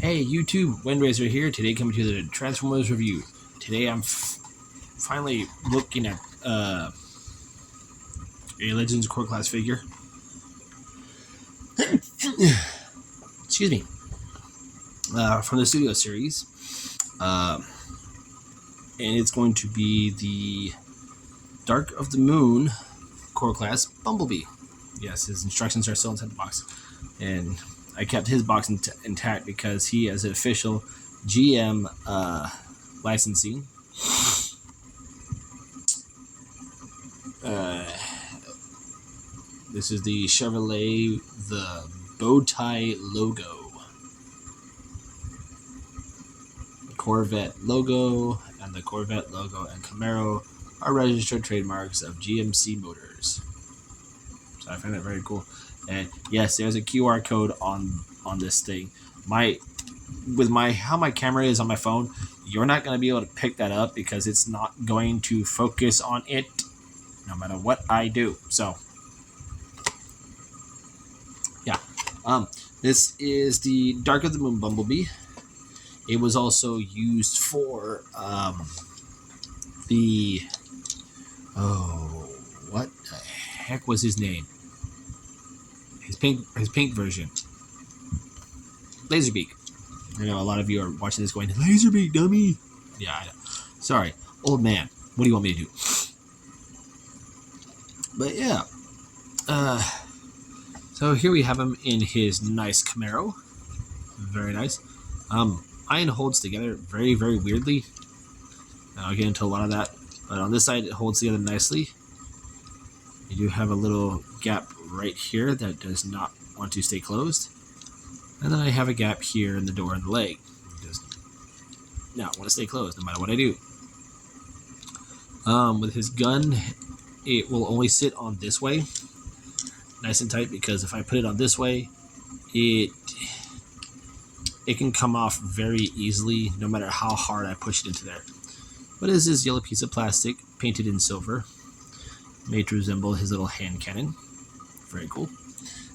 Hey YouTube, Windracer here. Today coming to the Transformers review. Today I'm finally looking at a Legends Core Class figure. Excuse me. From the Studio series. And it's going to be the Dark of the Moon Core Class Bumblebee. Yes, his instructions are still inside the box. And I kept his box intact because he has an official GM licensing. This is the Chevrolet, the bow tie logo. The Corvette logo and the Corvette logo and Camaro are registered trademarks of GMC Motors. So I find that very cool. And yes, there's a QR code on this thing. How my camera is on my phone, you're not going to be able to pick that up because it's not going to focus on it no matter what I do. So yeah, this is the Dark of the Moon Bumblebee. It was also used for what the heck was his name? His pink version. Laserbeak. I know a lot of you are watching this going, Laserbeak, dummy. Yeah, I know. Sorry, old man. What do you want me to do? But yeah. So here we have him in his nice Camaro. Very nice. Iron holds together very, very weirdly. And I'll get into a lot of that. But on this side, it holds together nicely. You do have a little gap right here that does not want to stay closed. And then I have a gap here in the door and the leg. It does not want to stay closed no matter what I do. With his gun, it will only sit on this way. Nice and tight, because if I put it on this way, it can come off very easily no matter how hard I push it into there. What is this yellow piece of plastic painted in silver? Made to resemble his little hand cannon. Very cool.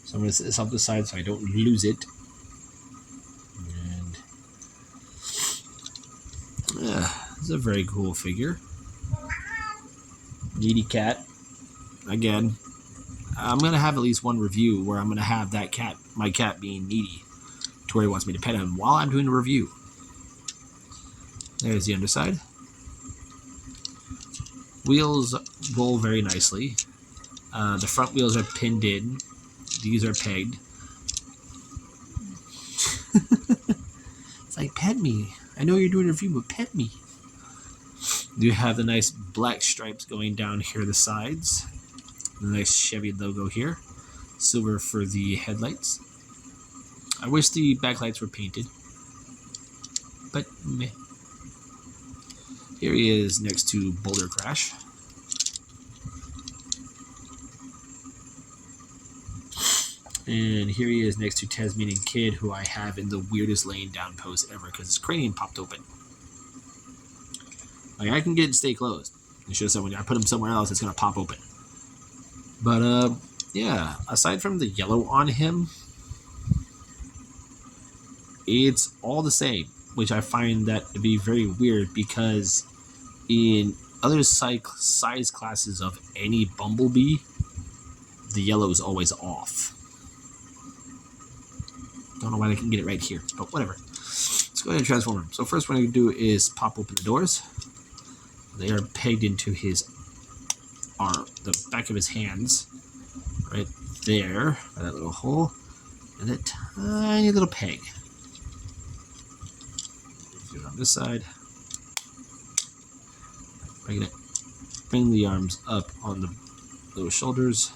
So I'm going to set this off the side so I don't lose it. And it's a very cool figure. Needy cat. Again, I'm going to have at least one review where I'm going to have that cat, my cat, being needy to where he wants me to pet him while I'm doing the review. There's the underside. Wheels roll very nicely. The front wheels are pinned in. These are pegged. It's like, pet me. I know you're doing a review, but pet me. You have the nice black stripes going down here the sides. The nice Chevy logo here. Silver for the headlights. I wish the backlights were painted. But meh. Here he is next to Boulder Crash. And here he is next to Tasmanian Kid, who I have in the weirdest laying down pose ever because his cranium popped open. Like, I can get it to stay closed. It's just that when I put him somewhere else, it's going to pop open. But, yeah, aside from the yellow on him, it's all the same, which I find that to be very weird because in other size classes of any Bumblebee, the yellow is always off. Don't know why they can get it right here, but whatever. Let's go ahead and transform him. So first what I'm going to do is pop open the doors. They are pegged into his arm, the back of his hands, right there, by that little hole, and that tiny little peg. Do it on this side. Bring the arms up on those shoulders.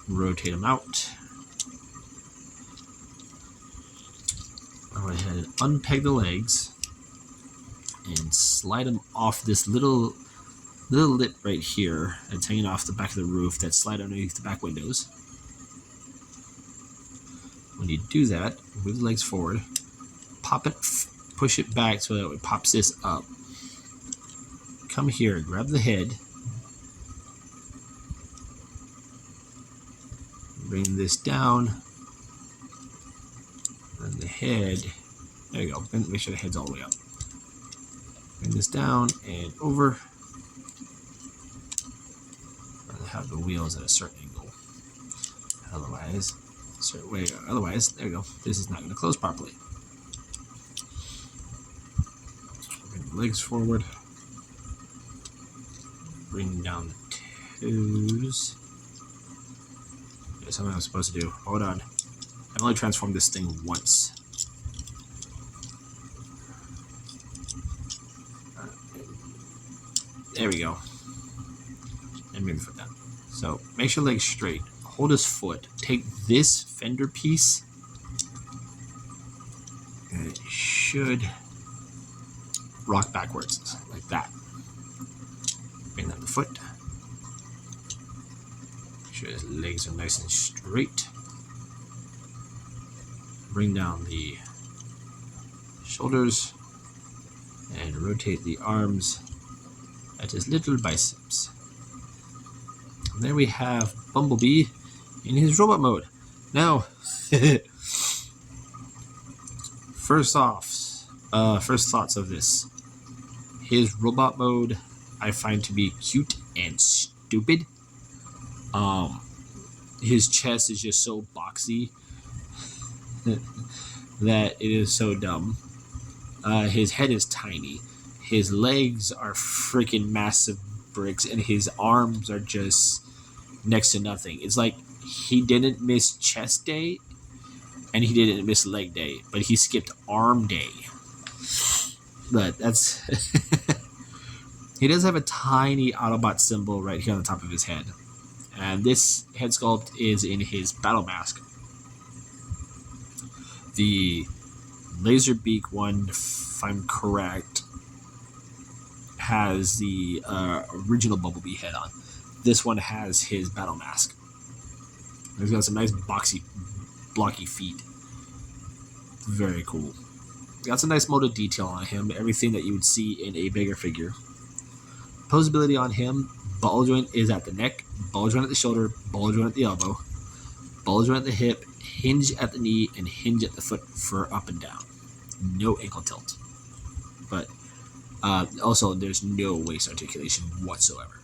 Rotate them out. Go ahead and unpeg the legs and slide them off this little lip right here that's hanging off the back of the roof that slide underneath the back windows. When you do that, move the legs forward, pop it, push it back so that it pops this up. Come here, grab the head, bring this down, and the head. There you go. And make sure the head's all the way up. Bring this down and over. I'll have the wheels at a certain angle. Otherwise, there you go. This is not going to close properly. Bring the legs forward. Bring down the toes. There's something I'm supposed to do. Hold on. I've only transformed this thing once. There we go. And bring the foot down. So make sure legs straight. Hold his foot. Take this fender piece. And it should rock backwards like that. Bring down the foot. Make sure his legs are nice and straight. Bring down the shoulders and rotate the arms at his little biceps. And there we have Bumblebee in his robot mode. Now, first thoughts of this. His robot mode I find to be cute and stupid. His chest is just so boxy that it is so dumb. His head is tiny. His legs are freaking massive bricks, and his arms are just next to nothing. It's like he didn't miss chest day, and he didn't miss leg day, but he skipped arm day. But that's... He does have a tiny Autobot symbol right here on the top of his head. And this head sculpt is in his battle mask. The laser beak one, if I'm correct, has the original Bumblebee head on. This one has his battle mask. He's got some nice boxy, blocky feet. Very cool. Got some nice molded detail on him. Everything that you would see in a bigger figure. Posability on him. Ball joint is at the neck. Ball joint at the shoulder. Ball joint at the elbow. Ball joint at the hip. Hinge at the knee. And hinge at the foot for up and down. No ankle tilt. But also, there's no waist articulation whatsoever.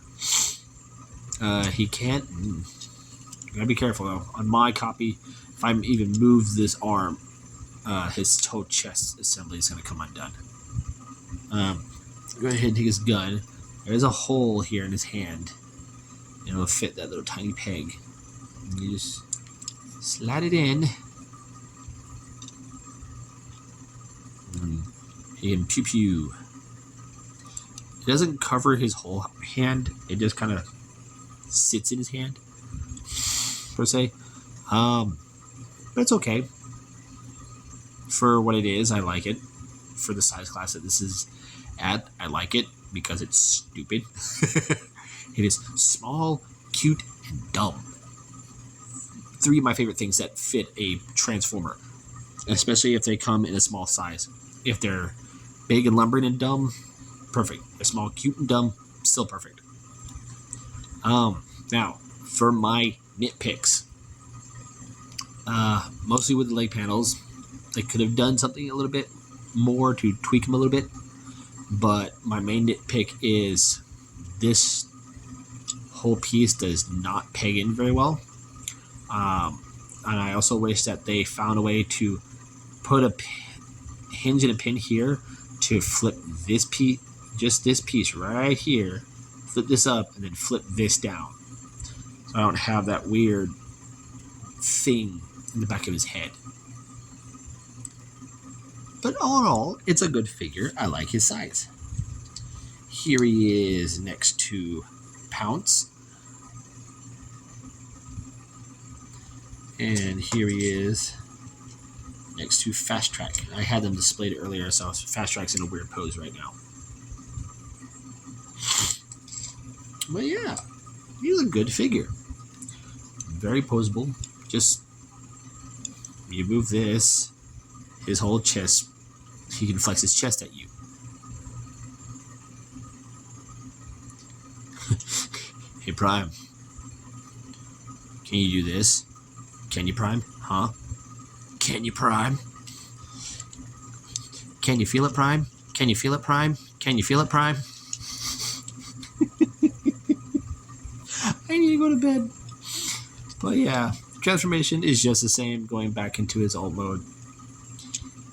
He can't... You gotta be careful, though. On my copy, if I even move this arm, his whole chest assembly is going to come undone. Go ahead and take his gun. There's a hole here in his hand. And it'll fit that little tiny peg. And you just slide it in. And pew pew. It doesn't cover his whole hand. It just kind of sits in his hand, per se. But it's okay. For what it is, I like it. For the size class that this is at, I like it because it's stupid. It is small, cute, and dumb. 3 of my favorite things that fit a Transformer, especially if they come in a small size. If they're big and lumbering and dumb, perfect. They're small, cute, and dumb, still perfect. Now, for my nitpicks, mostly with the leg panels, they could have done something a little bit more to tweak them a little bit, but my main nitpick is this whole piece does not peg in very well. And I also wish that they found a way to put a hinge and a pin here to flip this piece, just this piece right here, flip this up, and then flip this down. So I don't have that weird thing in the back of his head. But all in all, it's a good figure. I like his size. Here he is next to Pounce. And here he is next to Fast Track. I had them displayed earlier, so Fast Track's in a weird pose right now. But yeah, he's a good figure. Very poseable. Just, you move this, his whole chest, he can flex his chest at you. Hey, Prime. Can you do this? Can you, Prime? Huh? Can you, Prime? Can you feel it, Prime? Can you feel it, Prime? Can you feel it, Prime? I need to go to bed. But yeah, transformation is just the same, going back into his alt mode.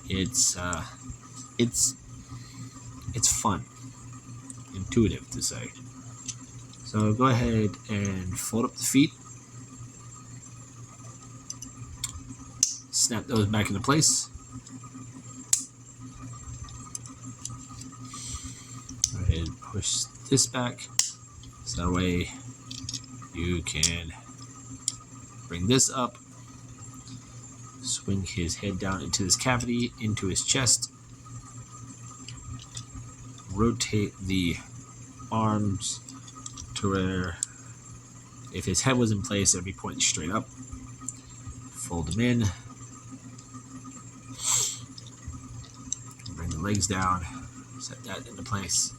It's fun, intuitive to say. So go ahead and fold up the feet, snap those back into place. Go ahead and push this back, so that way you can bring this up, swing his head down into this cavity, into his chest, rotate the arms to where if his head was in place, it would be pointing straight up. Fold them in, bring the legs down, set that into place.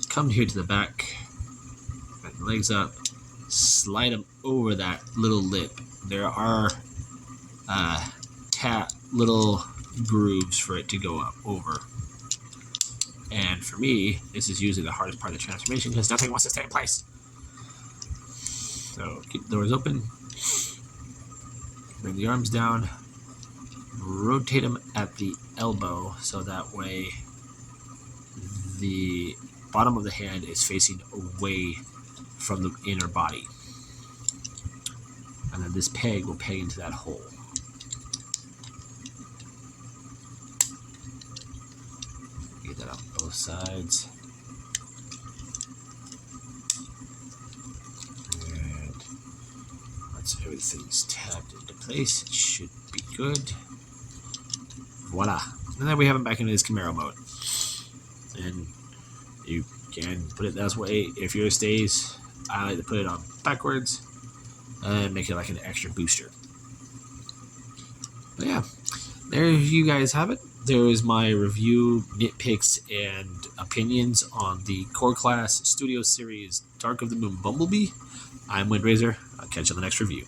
Come here to the back, bring the legs up, slide them over that little lip. There are little grooves for it to go up over. And for me, this is usually the hardest part of the transformation because nothing wants to stay in place. So keep the doors open, bring the arms down, rotate them at the elbow so that way the bottom of the hand is facing away from the inner body. And then this peg will peg into that hole. Get that on both sides. And once everything's tapped into place, it should be good. Voila. And then we have him back into his Camaro mode. And you can put it that way if yours stays. I like to put it on backwards and make it like an extra booster. But yeah, there you guys have it. There is my review, nitpicks, and opinions on the Core Class Studio Series Dark of the Moon Bumblebee. I'm Windraiser. I'll catch you on the next review.